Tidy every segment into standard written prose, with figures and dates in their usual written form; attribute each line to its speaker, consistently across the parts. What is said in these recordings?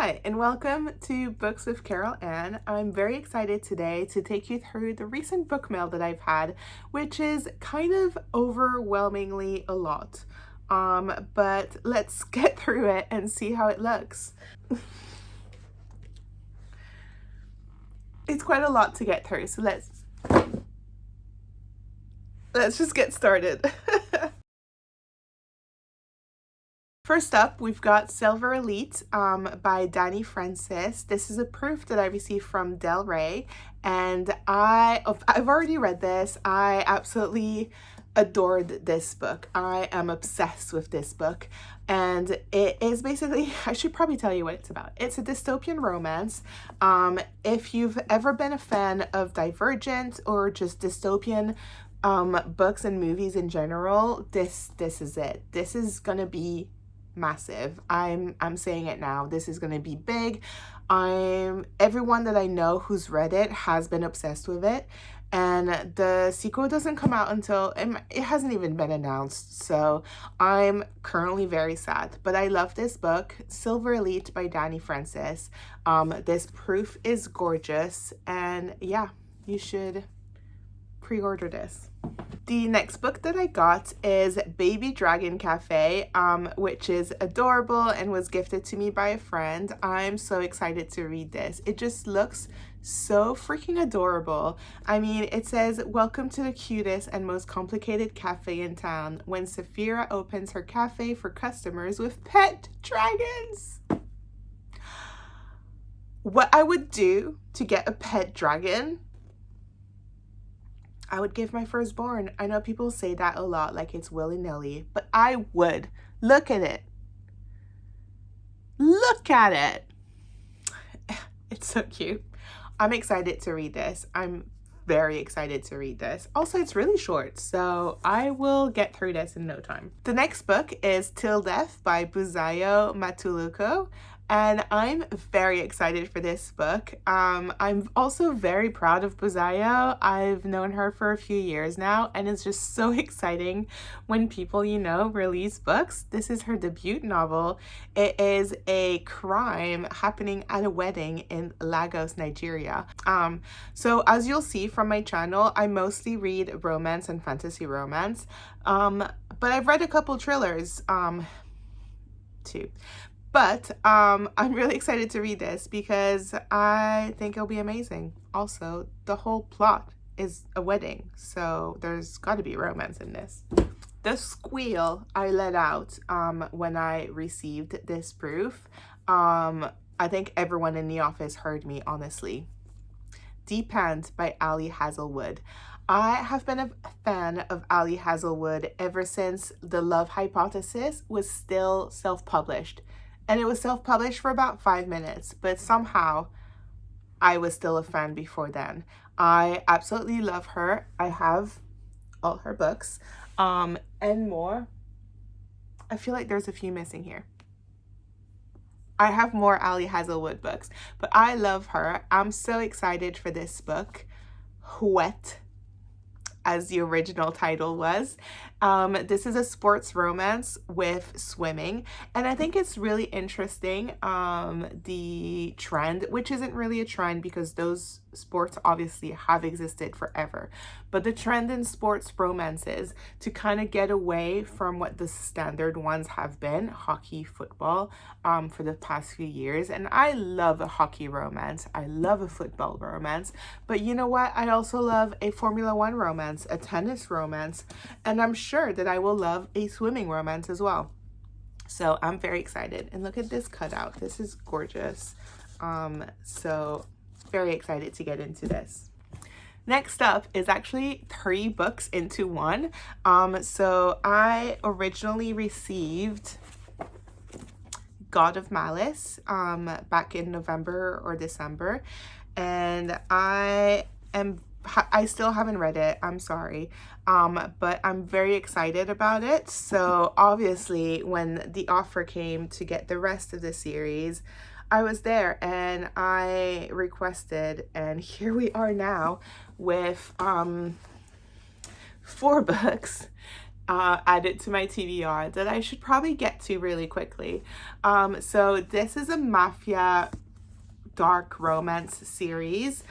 Speaker 1: Hi, and welcome to Books with Carol Ann. I'm very excited today to take you through the recent book mail that I've had, which is kind of overwhelmingly a lot. But let's get through it and see how it looks. It's quite a lot to get through, so let's just get started. First up, we've got Silver Elite by Dani Francis. This is a proof that I received from Del Rey, and I've already read this. I absolutely adored this book. I am obsessed with this book, and it is basically, I should probably tell you what it's about. It's a dystopian romance. If you've ever been a fan of Divergent or just dystopian books and movies in general, this is it. This is gonna be massive. I'm saying it now. This is going to be big. Everyone that I know who's read it has been obsessed with it, and the sequel doesn't come out until it hasn't even been announced. So I'm currently very sad, but I love this book, Silver Elite by Dani Francis. This proof is gorgeous, and yeah, you should pre-order this. The next book that I got is Baby Dragon Cafe, which is adorable and was gifted to me by a friend. I'm so excited to read this. It just looks so freaking adorable. I mean, it says, "Welcome to the cutest and most complicated cafe in town, when Saphira opens her cafe for customers with pet dragons." What I would do to get a pet dragon, I would give my firstborn. I know people say that a lot, like it's willy-nilly, but I would. Look at it. Look at it. It's so cute. I'm excited to read this. I'm very excited to read this. Also, it's really short, so I will get through this in no time. The next book is Till Death by Buzayo Matuluko, and I'm very excited for this book. I'm also very proud of Buzayo. I've known her for a few years now, and it's just so exciting when people, you know, release books. This is her debut novel. It is a crime happening at a wedding in Lagos, Nigeria. So as you'll see from my channel, I mostly read romance and fantasy romance, but I've read a couple thrillers too. But I'm really excited to read this because I think it'll be amazing. Also, the whole plot is a wedding, so there's got to be romance in this. The squeal I let out when I received this proof, I think everyone in the office heard me, honestly. Deep End by Ali Hazelwood. I have been a fan of Ali Hazelwood ever since The Love Hypothesis was still self-published. And it was self-published for about 5 minutes, but somehow I was still a fan before then. I absolutely love her. I have all her books and more. I feel like there's a few missing here. I have more Ali Hazelwood books, but I love her. I'm so excited for this book, Wet, as the original title was. This is a sports romance with swimming, and I think it's really interesting, the trend, which isn't really a trend because those sports obviously have existed forever, but the trend in sports romances to kind of get away from what the standard ones have been, hockey, football, for the past few years. And I love a hockey romance, I love a football romance, but you know what, I also love a Formula One romance, a tennis romance, and I'm sure that I will love a swimming romance as well. So I'm very excited. And look at this cutout. This is gorgeous. So very excited to get into this. Next up is actually 3 books into one. So I originally received God of Malice back in November or December, and I still haven't read it, I'm sorry, but I'm very excited about it. So obviously when the offer came to get the rest of the series, I was there and I requested, and here we are now with 4 books added to my TBR that I should probably get to really quickly. So this is a mafia dark romance series.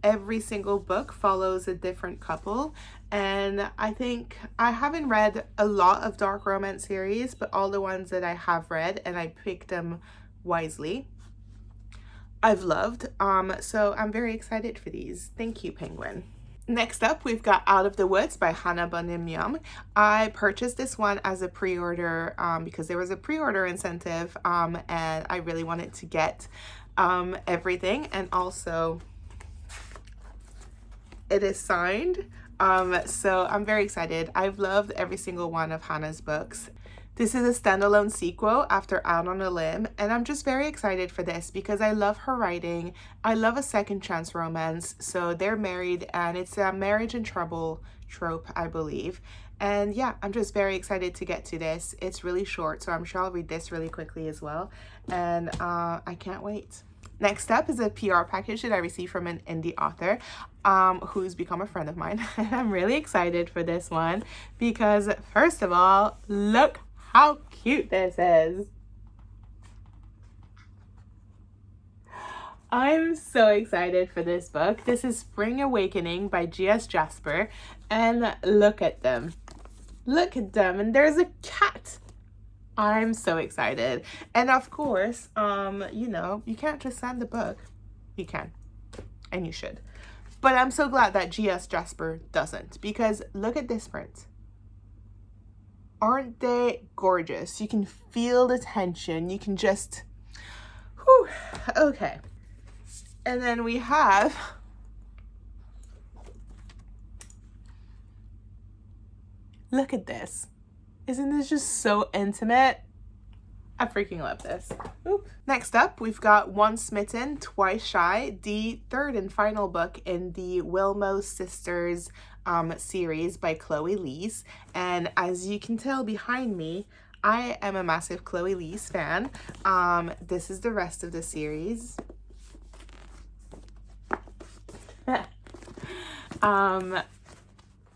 Speaker 1: Every single book follows a different couple, and I think I haven't read a lot of dark romance series, but all the ones that I have read, and I picked them wisely, I've loved. So I'm very excited for these. Thank you, Penguin. Next up, we've got Out of the Woods by Pan Macmillan. I purchased this one as a pre-order because there was a pre-order incentive, and I really wanted to get everything, and also it is signed. So I'm very excited. I've loved every single one of Hannah's books. This is a standalone sequel after Out on a Limb, and I'm just very excited for this because I love her writing. I love a second chance romance. So they're married, and it's a marriage in trouble trope, I believe. And yeah, I'm just very excited to get to this. It's really short, so I'm sure I'll read this really quickly as well. And I can't wait. Next up is a PR package that I received from an indie author who's become a friend of mine. And I'm really excited for this one because, first of all, look how cute this is. I'm so excited for this book. This is Spring Awakening by G.S. Jasper, and look at them. Look at them, and there's a cat. I'm so excited. And of course, you know, you can't just send the book. You can, and you should. But I'm so glad that G.S. Jasper doesn't, because look at this print. Aren't they gorgeous? You can feel the tension. You can just, whew, okay. And then we have look at this. Isn't this just so intimate? I freaking love this. Oop. Next up, we've got Once Smitten, Twice Shy, the third and final book in the Wilmo Sisters series by Chloe Lees. And as you can tell behind me, I am a massive Chloe Lees fan. This is the rest of the series.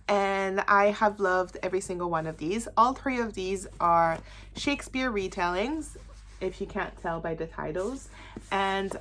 Speaker 1: And I have loved every single one of these. All three of these are Shakespeare retellings, if you can't tell by the titles. And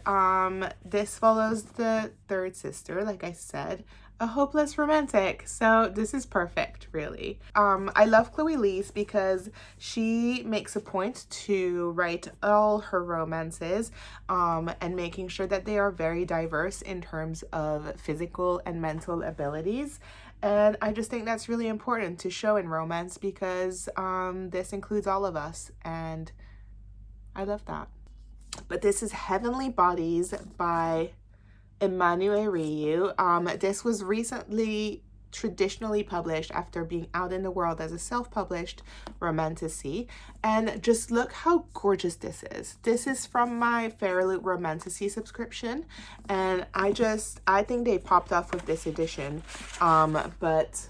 Speaker 1: this follows the third sister, like I said, a hopeless romantic. So this is perfect, really. I love Chloe Lees because she makes a point to write all her romances and making sure that they are very diverse in terms of physical and mental abilities. And I just think that's really important to show in romance because this includes all of us, and I love that. But this is Heavenly Bodies by Emmanuel Ryu. This was recently traditionally published after being out in the world as a self-published romantasy, and just look how gorgeous this is. This is from my Fairloot Romantasy subscription, and I think they popped off with this edition, but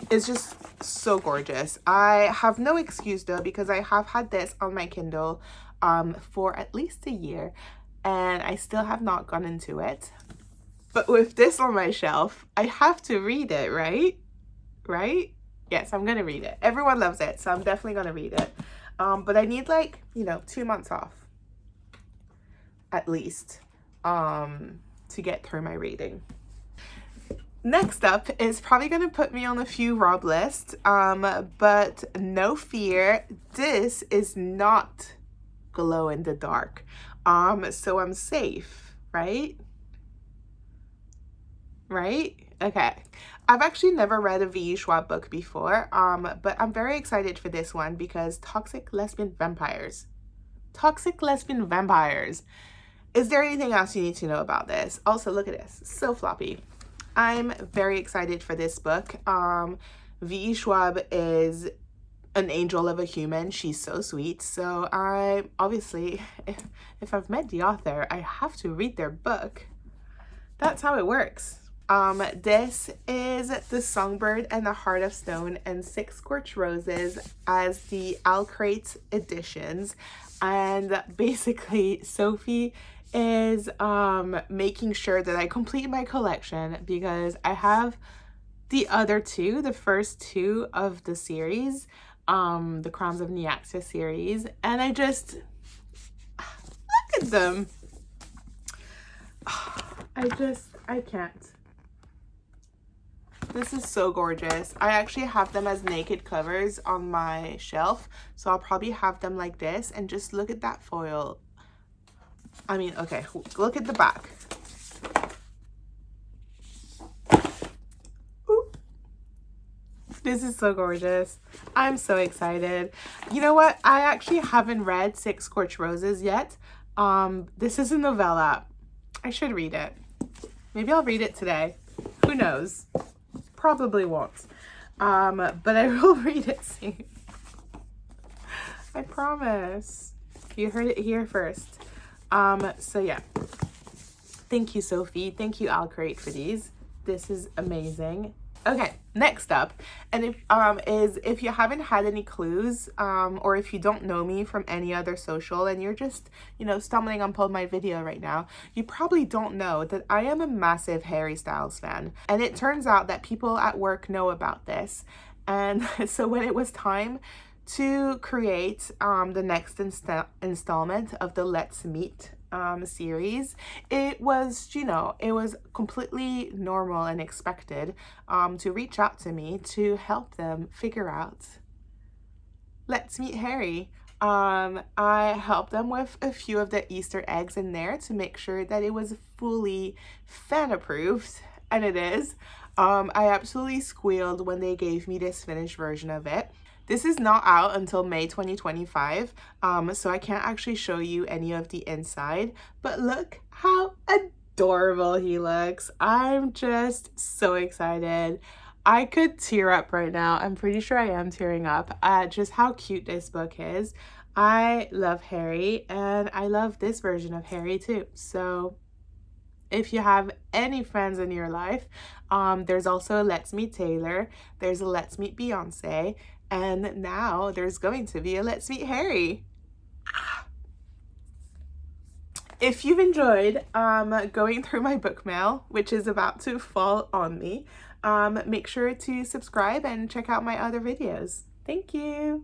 Speaker 1: it's just so gorgeous. I have no excuse though, because I have had this on my Kindle for at least a year, and I still have not gone into it. But with this on my shelf, I have to read it, right? Right? Yes, I'm going to read it. Everyone loves it, so I'm definitely going to read it. But I need 2 months off, at least, to get through my reading. Next up is probably going to put me on a few Rob lists, but no fear, this is not glow in the dark. So I'm safe, right? Right? Okay. I've actually never read a V.E. Schwab book before, but I'm very excited for this one because toxic lesbian vampires. Toxic lesbian vampires. Is there anything else you need to know about this? Also, look at this. So floppy. I'm very excited for this book. V.E. Schwab is an angel of a human. She's so sweet. So I obviously, if I've met the author, I have to read their book. That's how it works. This is The Songbird and the Heart of Stone and Six Scorched Roses as the Alcrate editions. And basically, Sophie is making sure that I complete my collection because I have the other two, the first two of the series, the Crowns of Nyaxia series, and I just look at them. I can't. This is so gorgeous. I actually have them as naked covers on my shelf, so I'll probably have them like this, and just look at that foil. I mean, okay, look at the back. Ooh. This is so gorgeous. I'm so excited. You know what? I actually haven't read Six Scorched Roses yet. This is a novella. I should read it. Maybe I'll read it today. Who knows? Probably won't. But I will read it soon. I promise. You heard it here first. So yeah. Thank you, Sophie. Thank you, Alcrate, for these. This is amazing. Okay, next up, and if you haven't had any clues, or if you don't know me from any other social and you're just, you know, stumbling upon my video right now, you probably don't know that I am a massive Harry Styles fan. And it turns out that people at work know about this. And so when it was time to create the next installment of the Let's Meet series, it was, you know, it was completely normal and expected to reach out to me to help them figure out Let's Meet Harry. I helped them with a few of the Easter eggs in there to make sure that it was fully fan approved, and it is. I absolutely squealed when they gave me this finished version of it. This is not out until May 2025, so I can't actually show you any of the inside, but look how adorable he looks. I'm just so excited. I could tear up right now. I'm pretty sure I am tearing up at just how cute this book is. I love Harry, and I love this version of Harry too. So if you have any friends in your life, there's also a Let's Meet Taylor, there's a Let's Meet Beyonce, and now there's going to be a Let's Meet Harry. If you've enjoyed going through my book mail, which is about to fall on me, make sure to subscribe and check out my other videos. Thank you.